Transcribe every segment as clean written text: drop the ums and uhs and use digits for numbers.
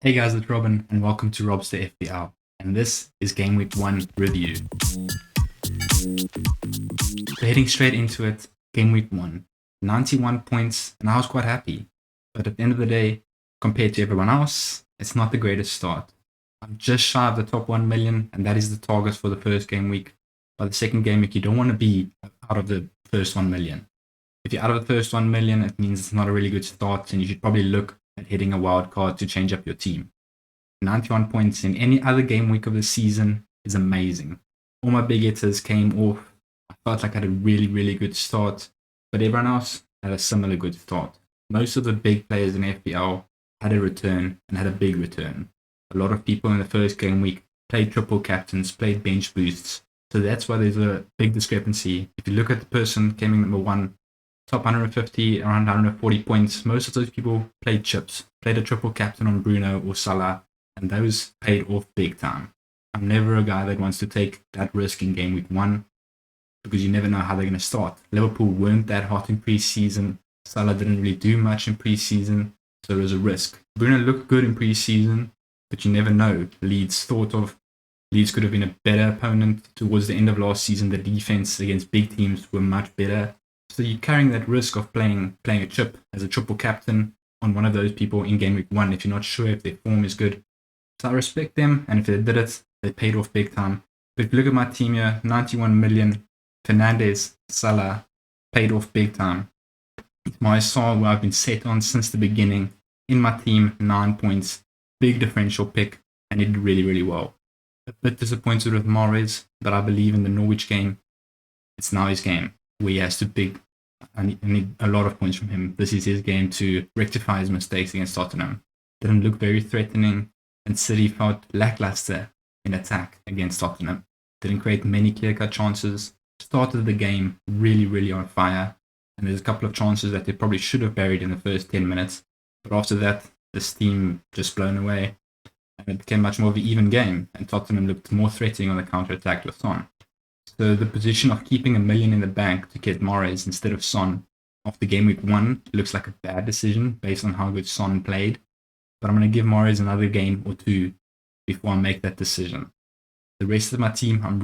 Hey guys, it's Robin, and welcome to Rob's the FPL. And this is Game Week 1 review. So heading straight into it, Game Week 1, 91 points, and I was quite happy. But at the end of the day, compared to everyone else, it's not the greatest start. I'm just shy of the top 1 million, and that is the target for the first game week. By the second game week, you don't want to be out of the first 1 million. If you're out of the first 1 million, it means it's not a really good start, and you should probably look at hitting a wild card to change up your team. 91 points in any other game week of the season is amazing. All my big hitters came off. I felt like I had a really good start, but everyone else had a similar good start. Most of the big players in FPL had a return and had a big return. A lot of people in the first game week played triple captains, played bench boosts. So that's why there's a big discrepancy. If you look at the person came in number 1, top 150, around 140 points, most of those people played chips, played a triple captain on Bruno or Salah, and those paid off big time. I'm never a guy that wants to take that risk in game week 1 because you never know how they're going to start. Liverpool weren't that hot in pre-season. Salah didn't really do much in pre-season, so it was a risk. Bruno looked good in pre-season, but you never know. Leeds could have been a better opponent towards the end of last season. The defense against big teams were much better. So you're carrying that risk of playing a chip as a triple captain on one of those people in game week 1 if you're not sure if their form is good. So I respect them, and if they did it, they paid off big time. But if you look at my team here, 91 million, Fernandes, Salah, paid off big time. It's my star where I've been set on since the beginning. In my team, 9 points, big differential pick, and he did really well. A bit disappointed with Mahrez, but I believe in the Norwich game. It's now his game where he has to pick. I need a lot of points from him. This is his game to rectify his mistakes against Tottenham. Didn't look very threatening, and City felt lackluster in attack against Tottenham. Didn't create many clear-cut chances. Started the game really on fire, and there's a couple of chances that they probably should have buried in the first 10 minutes. But after that, the steam just blown away, and it became much more of an even game, and Tottenham looked more threatening on the counter-attack with Son. So the position of keeping $1 million in the bank to get Mahrez instead of Son after game week 1 looks like a bad decision based on how good Son played. But I'm going to give Mahrez another game or 2 before I make that decision. The rest of my team, I'm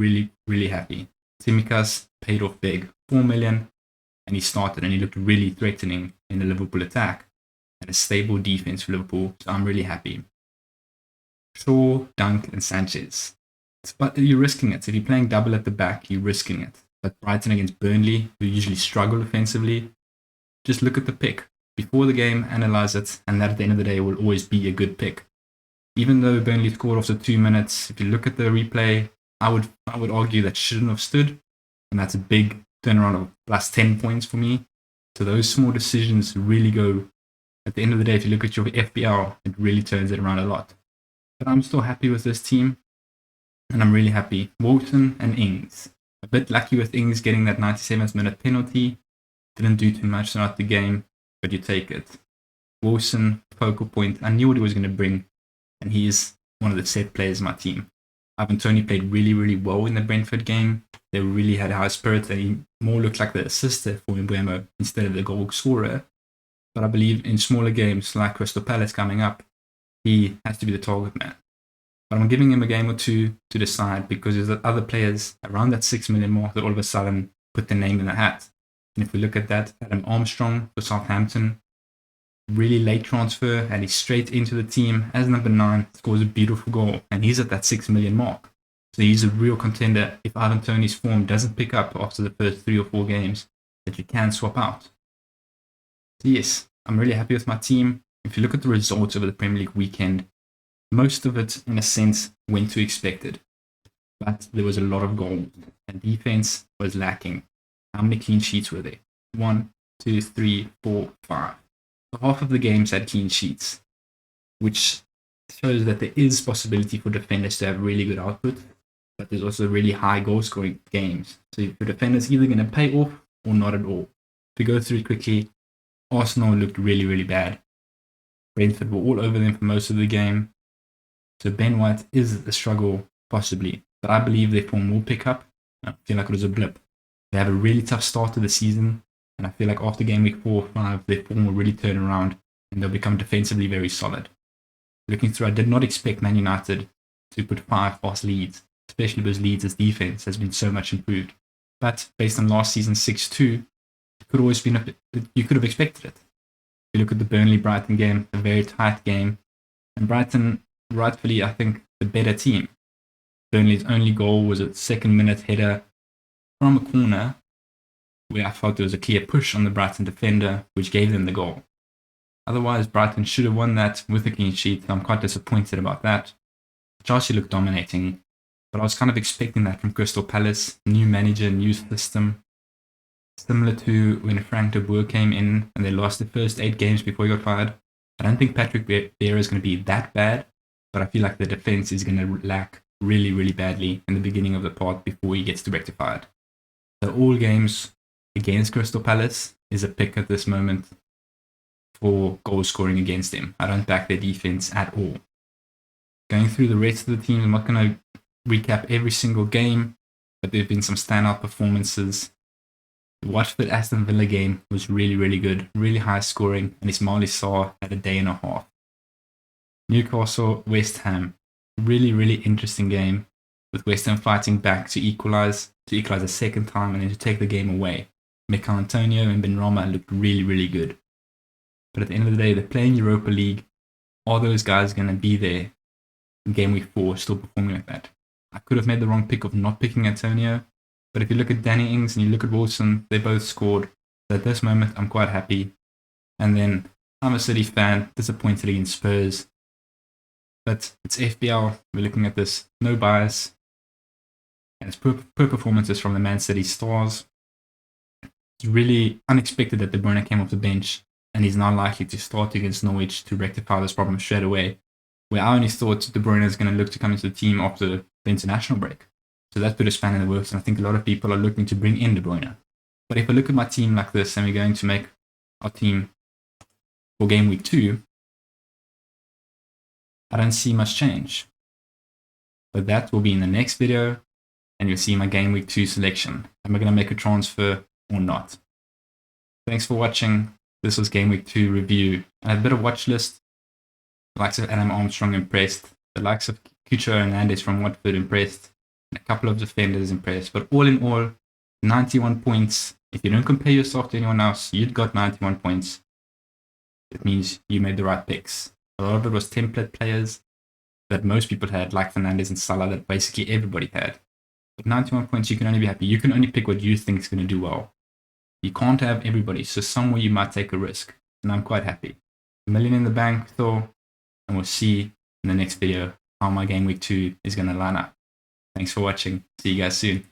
really happy. Tsimikas paid off big, 4 million, and he started and he looked really threatening in the Liverpool attack and a stable defense for Liverpool, so I'm really happy. Shaw, Dunk, and Sanchez. But you're risking it. If you're playing double at the back, you're risking it. But Brighton against Burnley, who usually struggle offensively, just look at the pick. Before the game, analyze it, and that at the end of the day will always be a good pick. Even though Burnley scored after 2 minutes, if you look at the replay, I would argue that shouldn't have stood, and that's a big turnaround of plus 10 points for me. So those small decisions really go. At the end of the day, if you look at your FPL, it really turns it around a lot. But I'm still happy with this team, and I'm really happy. Wilson and Ings. A bit lucky with Ings getting that 97th minute penalty. Didn't do too much throughout the game, but you take it. Wilson, focal point. I knew what he was going to bring, and he is one of the set players in my team. Ivan Toney played really well in the Brentford game. They really had high spirits, and he more looked like the assister for Mbeumo instead of the goal scorer. But I believe in smaller games like Crystal Palace coming up, he has to be the target man. But I'm giving him a game or 2 to decide because there's other players around that 6 million mark that all of a sudden put their name in the hat. And if we look at that, Adam Armstrong for Southampton, really late transfer, and he's straight into the team as number 9, scores a beautiful goal, and he's at that 6 million mark. So he's a real contender if Ivan Toney's form doesn't pick up after the first 3 or 4 games that you can swap out. So yes, I'm really happy with my team. If you look at the results over the Premier League weekend, most of it, in a sense, went to expected. But there was a lot of goals, and defense was lacking. How many clean sheets were there? 1, 2, 3, 4, 5. So half of the games had clean sheets, which shows that there is possibility for defenders to have really good output, but there's also really high goal-scoring games. So your defender's either going to pay off or not at all. To go through it quickly, Arsenal looked really bad. Brentford were all over them for most of the game. So Ben White is a struggle, possibly, but I believe their form will pick up. I feel like it was a blip. They have a really tough start to the season, and I feel like after game week 4 or 5, their form will really turn around, and they'll become defensively very solid. looking through, I did not expect Man United to put 5 fast leads, especially because Leeds' defense has been so much improved. But based on last season's 6-2, you could have expected it. If you look at the Burnley-Brighton game, a very tight game, and Brighton, rightfully, I think, the better team. Burnley's only goal was a second-minute header from a corner, where I felt there was a clear push on the Brighton defender, which gave them the goal. Otherwise, Brighton should have won that with a clean sheet. I'm quite disappointed about that. Chelsea looked dominating, but I was kind of expecting that from Crystal Palace. New manager, new system. Similar to when Frank de Boer came in and they lost the first 8 games before he got fired. I don't think Patrick Vieira is going to be that bad, but I feel like the defense is going to lack really, really badly in the beginning of the part before he gets to rectify it. So all games against Crystal Palace is a pick at this moment for goal scoring against them. I don't back their defense at all. Going through the rest of the teams, I'm not going to recap every single game, but there have been some standout performances. The Watford Aston Villa game was really, really good, really high scoring, and Ismail Sarr had a day and a half. Newcastle, West Ham, really, really interesting game, with West Ham fighting back to equalise a second time and then to take the game away. Mikel Antonio and Benrahma looked really, really good. But at the end of the day, they're playing Europa League. Are those guys going to be there in game week 4 still performing like that? I could have made the wrong pick of not picking Antonio, but if you look at Danny Ings and you look at Wilson, they both scored. So at this moment, I'm quite happy. And then I'm a City fan, disappointed against Spurs. But it's FPL, we're looking at this, no bias. And it's poor performances from the Man City stars. It's really unexpected that De Bruyne came off the bench and he's now likely to start against Norwich to rectify this problem straight away. Where I only thought De Bruyne is going to look to come into the team after the international break. So that put a span in the works, and I think a lot of people are looking to bring in De Bruyne. But if I look at my team like this, and we're going to make our team for game week 2, I don't see much change. But that will be in the next video, and you'll see my game week 2 selection. Am I going to make a transfer or not? Thanks for watching. This was game week 2 review. I have a bit of watch list. The likes of Adam Armstrong impressed. The likes of Cucho Hernandez from Watford impressed. And a couple of defenders impressed. But all in all, 91 points. If you don't compare yourself to anyone else, you've got 91 points. It means you made the right picks. A lot of it was template players that most people had, like Fernandez and Salah, that basically everybody had. But 91 points, you can only be happy. You can only pick what you think is going to do well. You can't have everybody, so somewhere you might take a risk. And I'm quite happy. $1 million in the bank, though. And we'll see in the next video how my game week 2 is going to line up. Thanks for watching. See you guys soon.